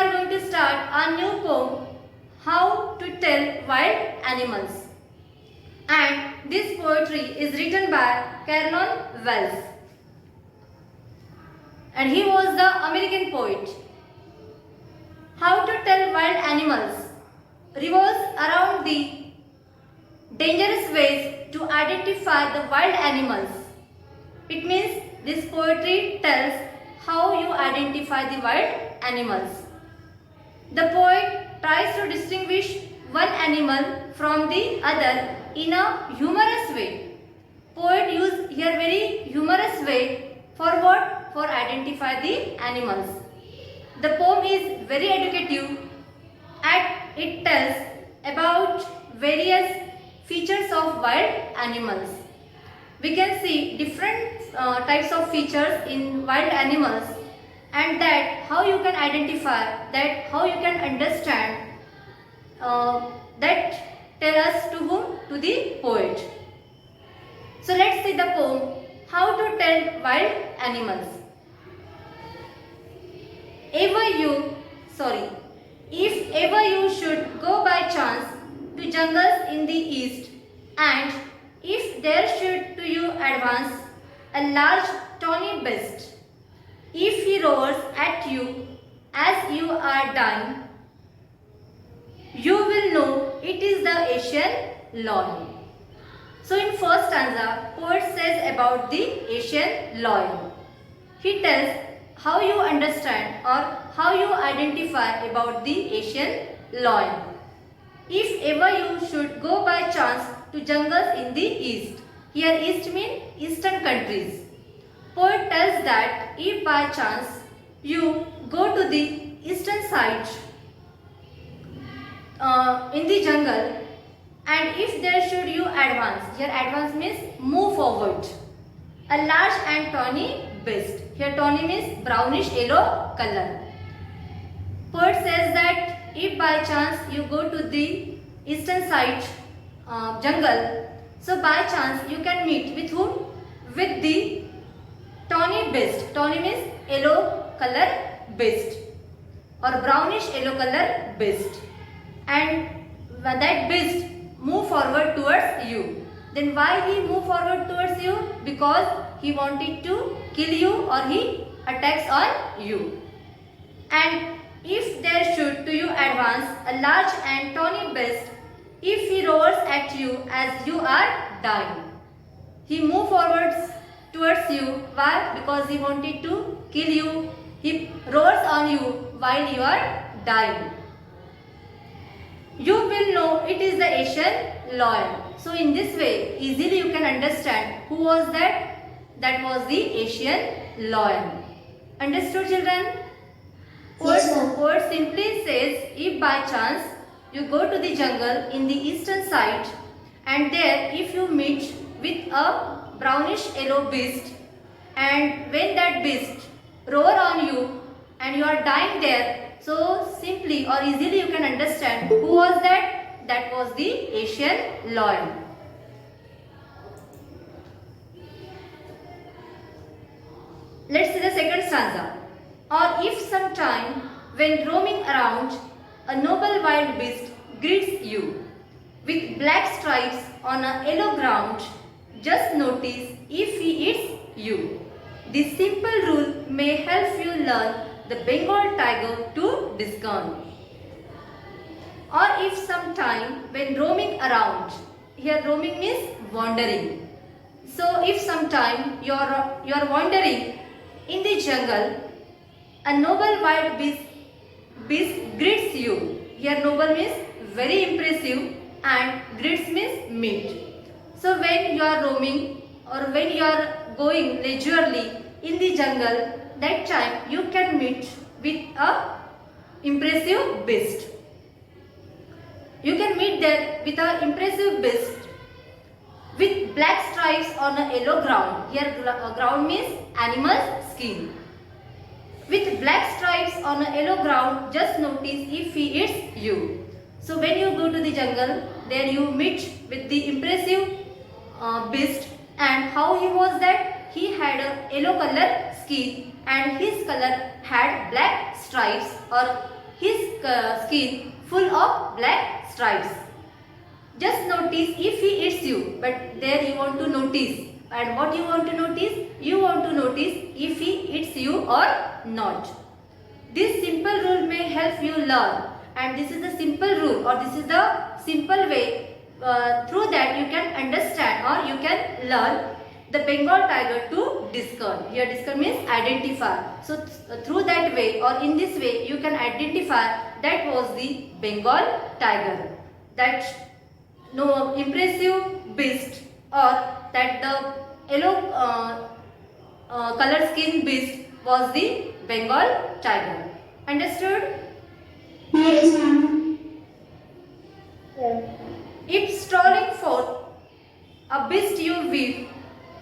are going to start a new poem, How to Tell Wild Animals. And this poetry is written by Carlton Wells. And he was the American poet. How to Tell Wild Animals revolves around the dangerous ways to identify the wild animals. It means this poetry tells how you identify the wild animals. The poet tries to distinguish one animal from the other in a humorous way. Poet used here very humorous way for what? For identify the animals. The poem is very educative and it tells about various features of wild animals. We can see different types of features in wild animals, and that how you can identify, that how you can understand, that tell us to whom? To the poet. So let's see the poem, How to Tell Wild Animals. If ever you should go by chance to jungles in the east, and if there should to you advance a large tawny beast, if he roars at you as you are dying, you will know it is the Asian lion. So in first stanza, poet says about the Asian lion. He tells how you understand or how you identify about the Asian lion. If ever you should go by chance to jungles in the east. Here east means eastern countries. Poet tells that if by chance you go to the eastern side in the jungle, and if there should you advance, here advance means move forward, a large and tawny beast. Here tawny means brownish yellow color. Poet says that if by chance you go to the eastern side jungle, so by chance you can meet with whom? With the tawny beast. Tawny means yellow color beast or brownish yellow color beast, and when that beast move forward towards you. Then why he move forward towards you? Because he wanted to kill you or he attacks on you. And if there should to you advance a large and tawny beast, if he roars at you as you are dying. He move forwards towards you. Why? Because he wanted to kill you. He roars on you while you are dying. You will know it is the Asian lion. So in this way, easily you can understand who was that? That was the Asian lion. Understood, children? Yes, ma'am. Poet simply says, if by chance you go to the jungle in the eastern side, and there if you meet with a brownish yellow beast, and when that beast roar on you and you are dying there, so simply or easily you can understand who was that? That was the Asian lion. Let's see the second stanza. Or if sometime when roaming around, a noble wild beast greets you with black stripes on a yellow ground, just notice if he eats you. This simple rule may help you learn the Bengal tiger to discern. Or if sometime when roaming around, here roaming means wandering. So if sometime you are wandering in the jungle, a noble wild beast greets you. Here noble means very impressive and greets means meet. So when you are roaming or when you are going leisurely in the jungle, that time you can meet with a impressive beast. You can meet there with a impressive beast with black stripes on a yellow ground. Here ground means animal skin. With black stripes on a yellow ground, just notice if he eats you. So when you go to the jungle, there you meet with the impressive beast, and how he was that? He had a yellow color skin and his color had black stripes or his skin full of black stripes. Just notice if he eats you, but there you want to notice. And what you want to notice? You want to notice if he eats you or not. This simple rule may help you learn, and this is the simple rule, or this is the simple way through that you can understand or you can learn the Bengal tiger to discern. Here discern means identify. So through that way or in this way you can identify that was the Bengal tiger. That no impressive beast, or that the yellow color skin beast was the Bengal tiger. Understood? Yes, ma'am. If strolling forth a beast you weave,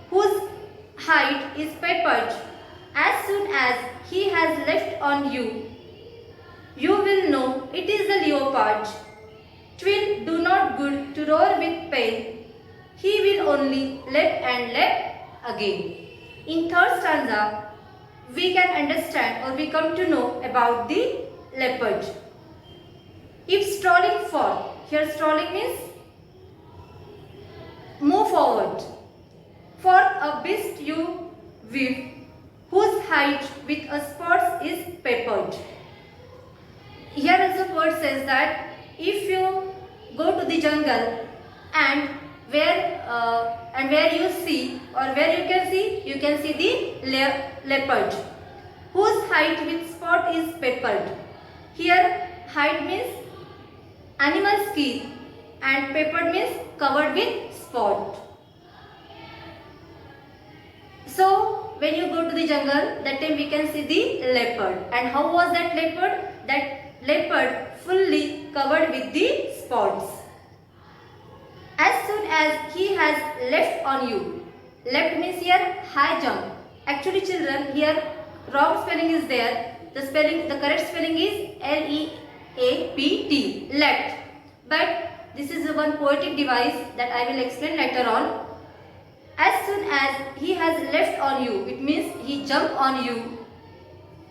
whose hide is peppered, as soon as he has left on you, you will know it is the leopard. 'Twill do not good to roar with pain, he will only lap and lap again. In third stanza, we can understand or we come to know about the leopard. If strolling forth, here strolling means move forward. For a beast you weave, whose hide with a spots is peppered. Here also word says that if you go to the jungle and where you see or where you can see the leopard, whose hide with spot is peppered. Here hide means animal skin and peppered means covered with spot. So when you go to the jungle, that time we can see the leopard. And how was that leopard? That leopard fully covered with the spots. As soon as he has left on you, left means here high jump. Actually children, here wrong spelling is there. The correct spelling is L-E-A-P-T, left. But this is one poetic device that I will explain later on. As soon as he has left on you, it means he jumped on you,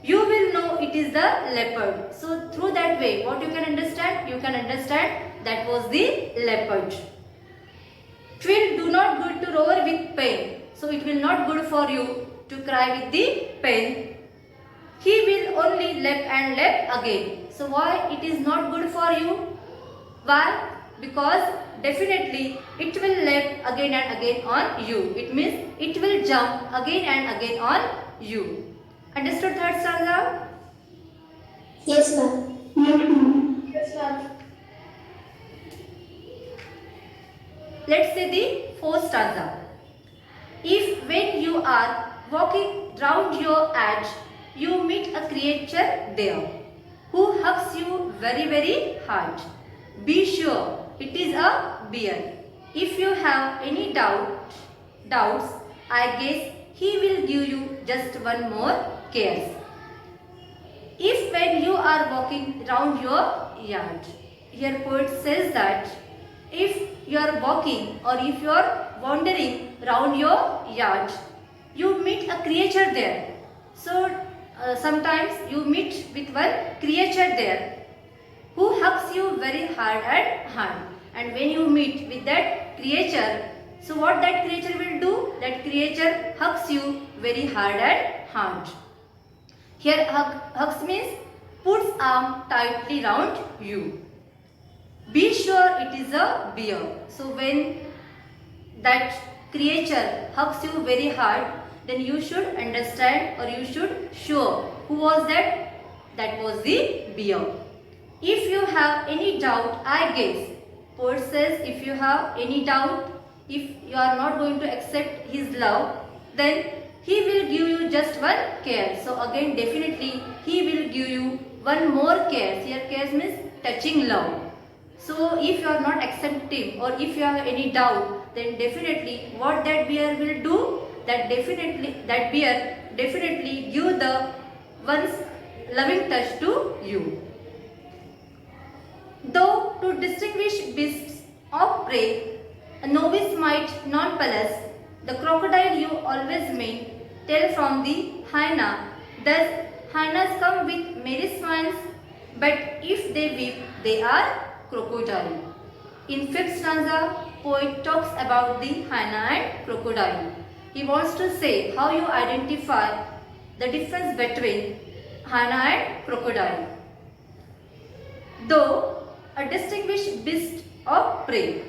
you will know it is the leopard. So through that way, what you can understand? You can understand that was the leopard. 'Twill do not good to roar with pain. So it will not good for you to cry with the pain. He will only lap and lap again. So why it is not good for you? Why? Because definitely it will lap again and again on you. It means it will jump again and again on you. Understood third stanza? Yes, ma'am. Yes, ma'am. Let's see the fourth stanza. If when you are walking round your edge, you meet a creature there who hugs you very, very hard, be sure it is a bear. If you have any doubts, I guess he will give you just one more care. If when you are walking round your yard, here poet says that if you are walking or if you are wandering round your yard, you meet a creature there. So sometimes you meet with one creature there who hugs you very hard and hard. And when you meet with that creature, so what that creature will do? That creature hugs you very hard and hard. Here hugs means puts arm tightly round you. Be sure it is a bear. So when that creature hugs you very hard, then you should understand or you should sure who was that? That was the bear. If you have any doubt, I guess. Poet says if you have any doubt, if you are not going to accept his love, then he will give you just one care. So again definitely he will give you one more care. Here care means touching love. So if you are not accepting or if you have any doubt, then definitely what that bear will do? That bear definitely give the one's loving touch to you. Though to distinguish beasts of prey, a novice might non-possess, the crocodile you always may tell from the hyena. Thus hyenas come with merry smiles, but if they weep, they are crocodile. In fifth stanza, poet talks about the hyena and crocodile. He wants to say how you identify the difference between hyena and crocodile. Though a distinguished beast of prey.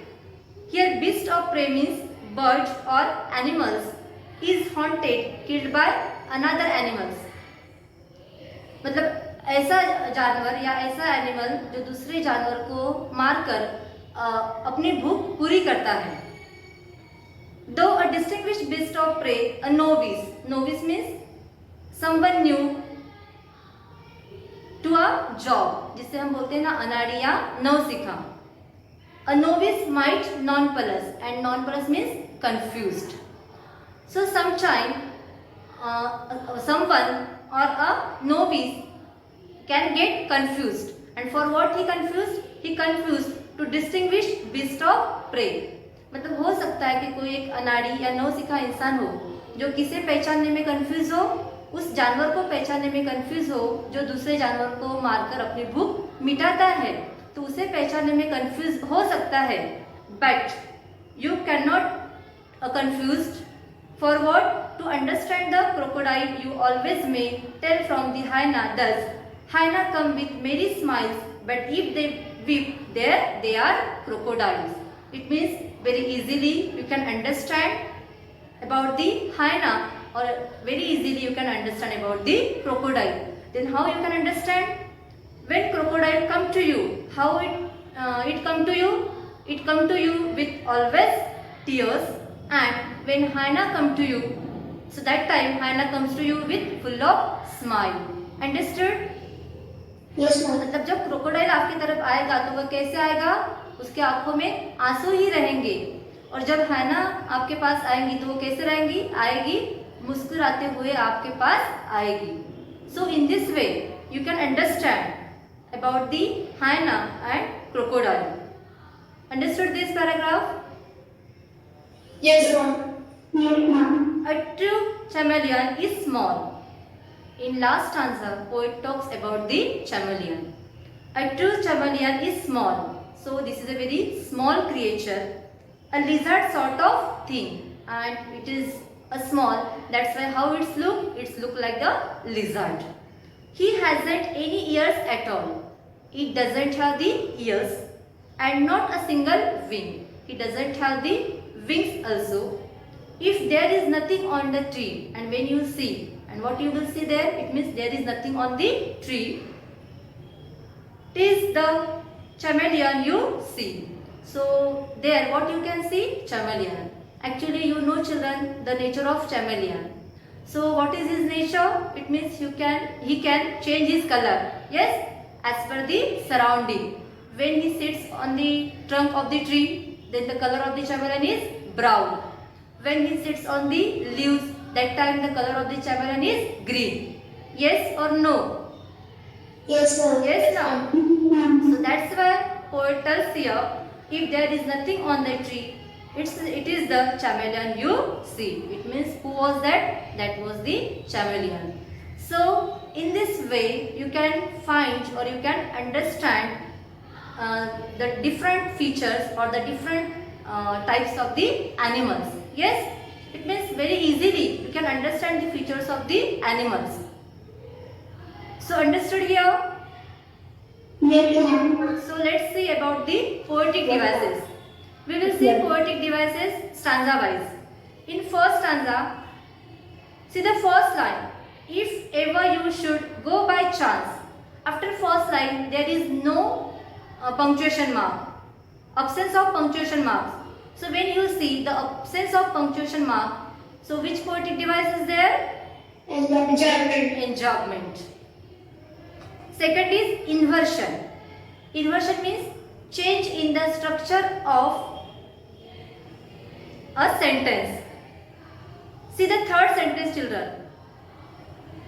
Here beast of prey means birds or animals is haunted, killed by another animals. मतलब ऐसा जानवर या ऐसा animal जो दूसरे जानवर को मारकर अपनी भूख पूरी करता है. Though a distinguished beast of prey, a novice. Novice means someone new to a job, जिसे हम बोलते हैं ना अनाड़ी या नवसिखा. A novice might nonpluss, and nonpluss means confused. So sometime someone or a novice can get confused, and for what he confused? He confused to distinguish beast of prey. मतलब हो सकता है कि कोई एक अनाड़ी या नौसिखा इंसान हो जो किसे पहचानने में कंफ्यूज हो, उस जानवर को पहचानने में कंफ्यूज हो जो दूसरे जानवर को मारकर अपनी भूख मिटाता है, तो उसे पहचानने में कंफ्यूज हो सकता है. But you can not confused for what? To understand the crocodile, you always may tell from the hyena. Thus, hyena come with merry smiles, but if they weep, there they are crocodiles. It means very easily you can understand about the hyena, or very easily you can understand about the crocodile. Then how you can understand? When crocodile come to you, how it come to you? It come to you with always tears. And when hyena come to you, so that time hyena comes to you with full of smile. Understood? Yes, ma'am. मतलब जब crocodile आपकी तरफ आएगा तो वह कैसे आएगा? उसके आंखों में आंसू ही रहेंगे. और जब हैना आपके पास आएंगी तो वो कैसे रहेंगी? आएगी मुस्कुराते हुए आपके पास आएगी. So in this way you can understand about the hyena and crocodile. Understood this paragraph? Yes, ma'am. Yes, ma'am. A true chameleon is small. In last stanza, poet talks about the chameleon. A true chameleon is small. So this is a very small creature, a lizard sort of thing, and it is a small. That's why how it's look like the lizard. He hasn't any ears at all. It doesn't have the ears and not a single wing. He doesn't have the wings also. If there is nothing on the tree, and when you see, and what you will see there, it means there is nothing on the tree. It is the chameleon you see. So there what you can see? Chameleon. Actually you know children the nature of chameleon. So what is his nature? It means he can change his color. Yes, as per the surrounding. When he sits on the trunk of the tree, then the color of the chameleon is brown. When he sits on the leaves, that time the color of the chameleon is green. Yes or no? Yes, ma'am. Yes, now. Ma'am. So that's why poet tells here, if there is nothing on the tree, it is the chameleon you see. It means who was that? That was the chameleon. So in this way you can find or you can understand the different features or the different types of the animals. Yes, it means very easily you can understand the features of the animals. So understood here? Yes, ma'am. So let's see about the poetic devices. We will see poetic devices stanza wise. In first stanza, see the first line. If ever you should go by chance. After first line there is no punctuation mark. Absence of punctuation marks. So when you see the absence of punctuation mark, so which poetic device is there? Enjambment. Second is inversion. Inversion means change in the structure of a sentence. See the third sentence, children.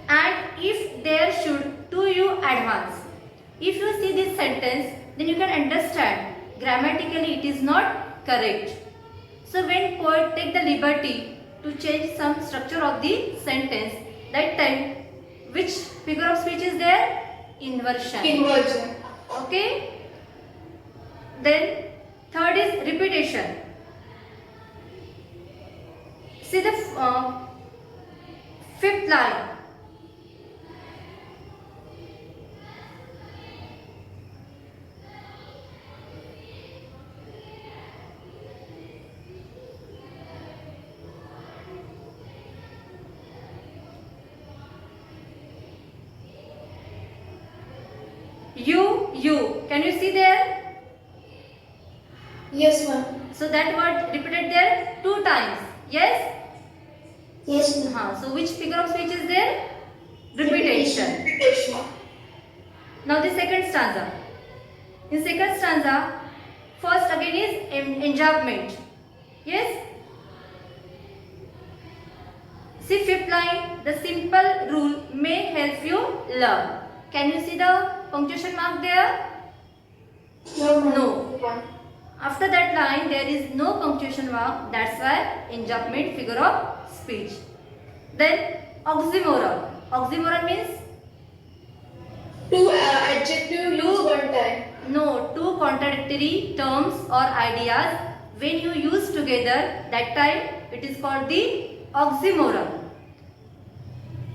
And if there should to you advance. If you see this sentence, then you can understand grammatically it is not correct. So when poet take the liberty to change some structure of the sentence, that time which figure of speech is there? Inversion. Inversion. Okay. Then third is repetition. See the fifth line. You. Can you see there? Yes, ma'am. So that word repeated there 2 times. Yes? Yes, ma'am. So which figure of speech is there? Repetition. Repetition. Now the second stanza. In second stanza, first again is enjambment. Yes? See fifth line, the simple rule may help you learn. Can you see the punctuation mark there? No, ma'am. No. After that line there is no punctuation mark, that's why enjambment figure of speech. Then oxymoron. Oxymoron means Two adjective use one time. no, two contradictory terms or ideas when you use together, that time it is called the oxymoron.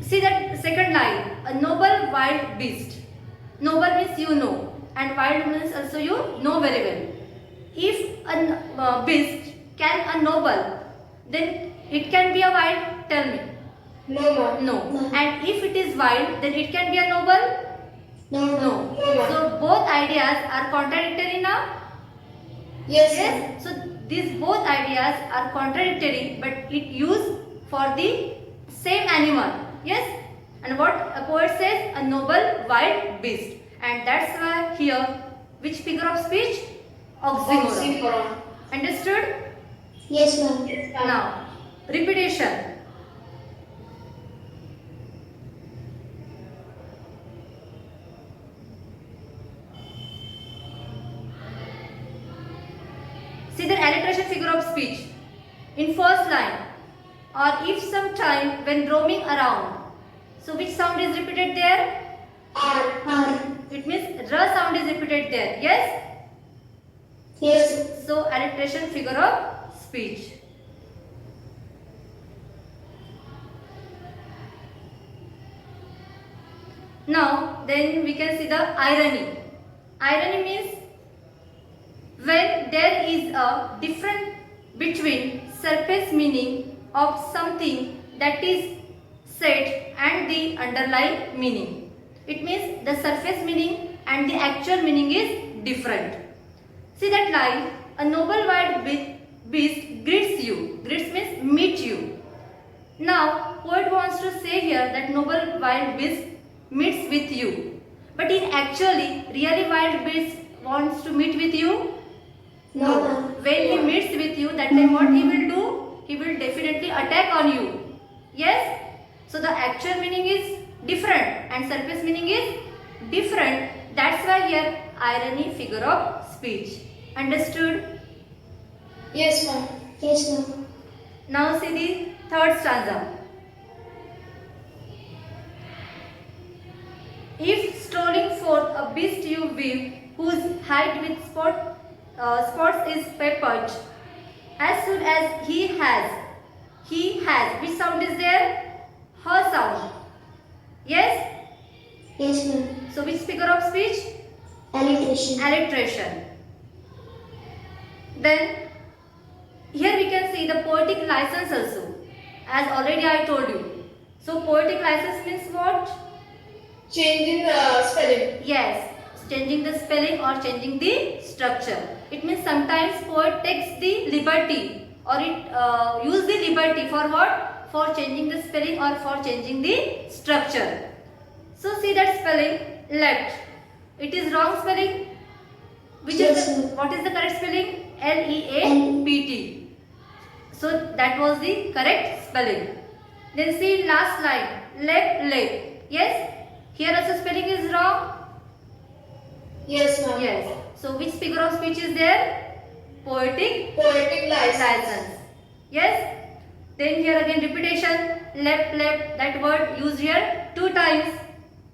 See that second line, a noble wild beast. Noble means you know and wild means also you know very well. If a beast can a noble, then it can be a wild, tell me. No, ma'am. No. And if it is wild, then it can be a noble? No, No. ma'am. So both ideas are contradictory now? Yes, Yes. So these both ideas are contradictory but it used for the same animal. Yes. And what a poet says, a noble wild beast. And that's why here, which figure of speech? Oxymoron. Oxymoron. Understood? Yes, ma'am. Yes, ma'am. Now, repetition. See the alliteration figure of speech. In first line, or if sometime when roaming around. So which sound is repeated there? R. It means R sound is repeated there. Yes? Yes. So alliteration figure of speech. Now then we can see the irony. Irony means when there is a difference between surface meaning of something that is said and the underlying meaning. It means the surface meaning and the actual meaning is different. See that line, a noble wild beast greets you. Greets means meet you. Now poet wants to say here that noble wild beast meets with you. But in actually, really wild beast wants to meet with you? No, ma'am. When he meets with you, that time what he will do? He will definitely attack on you. Yes? So the actual meaning is different and surface meaning is different. That's why here irony figure of speech. Understood? Yes, ma'am. Yes, ma'am. Now see the third stanza. If strolling forth a beast you weave, whose hide with spots is peppered, as soon as he has, which sound is there? Her sound. Yes? Yes, ma'am. So which figure of speech? Alliteration. Alliteration. Then here we can see the poetic license also, as already I told you. So poetic license means what? Changing the spelling. Yes, changing the spelling or changing the structure. It means sometimes poet takes the liberty or it use the liberty for what? For changing the spelling or for changing the structure. So see that spelling, left. It is wrong spelling. Which Yes, is the, sir. what is the correct spelling? L-E-A-P-T. So that was the correct spelling. Then see last line, left leg. Yes. Here also spelling is wrong. Yes, ma'am. Yes. So which figure of speech is there? Poetic Poetic license. license. Yes. Then here again repetition. Left. That word used here 2 times.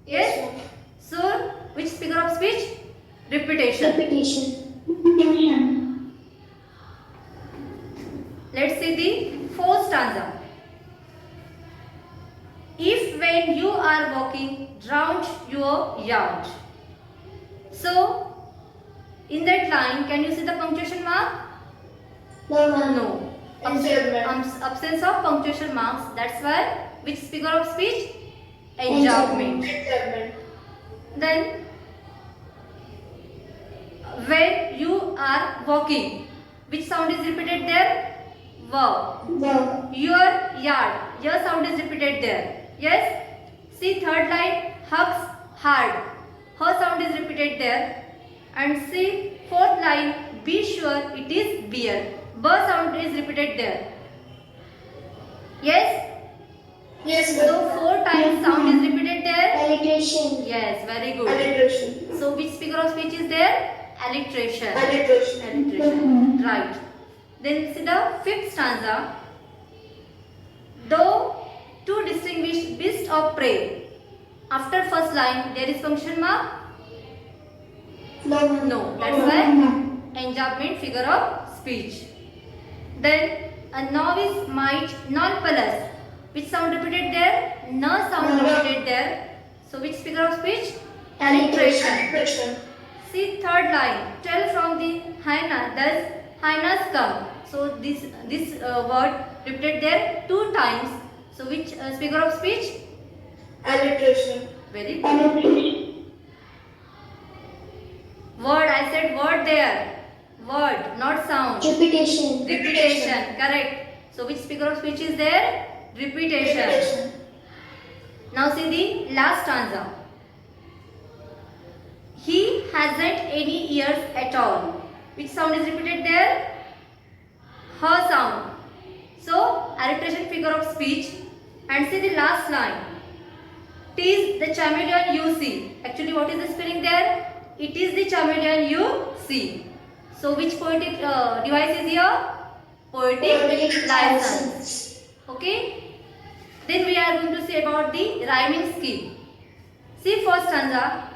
Yes. ma'am. So which figure of speech? Repetition. Repetition. Let's see the fourth stanza. If when you are walking round your yard. So in that line, can you see the punctuation mark? No, ma'am. No. Enjambment. Absence of punctuation marks. That's why which figure of speech? Enjambment. Enjambment. Then when you are walking, which sound is repeated there? Wow. Wow. Your yard. Your sound is repeated there. Yes. See third line. Hugs hard. Her sound is repeated there. And see fourth line. Be sure it is beer. B sound is repeated there. Yes. Yes, So ma'am. 4 times sound is repeated there. Alliteration. Yes. Very good. Alliteration. So which figure of speech is there? Alliteration. Alliteration. Alliteration. Right. Then see the fifth stanza. Though to distinguish beast of prey. After first line there is punctuation mark? No, ma'am. No. That's why enjambment figure of speech. Then a novice might nonpluss. Which sound repeated there? No sound No. repeated there. So which figure of speech? Alliteration. Alliteration. See third line. Tell from the hyena. Thus hyenas come. So this word repeated there 2 times. So which figure of speech? Alliteration. Very good. Alliteration. Word. I said word there. Word, not sound. Repetition. Repetition. Correct. So which figure of speech is there? Repetition. Repetition. Now see the last stanza. He hasn't any ears at all. Which sound is repeated there? Her sound. So alliteration figure of speech. And see the last line. Tis the chameleon you see. Actually, what is the spelling there? It is the chameleon you see. So which poetic device is here? Poetic license. Okay. Then we are going to see about the rhyming scheme. See first stanza.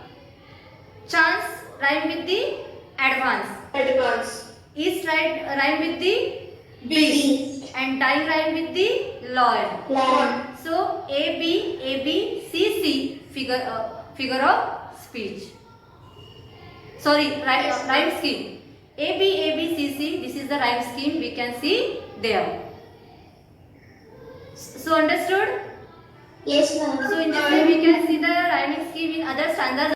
Chance rhyme with the advance. Advance. East rhyme with the Beast. and dying rhyme with the lion. Lion. So A B C C figure of speech. Sorry, rhyme scheme. A B C C. This is the rhyme scheme we can see there. So understood? Yes, ma'am. So in this way we can see the rhyming scheme in other stanzas.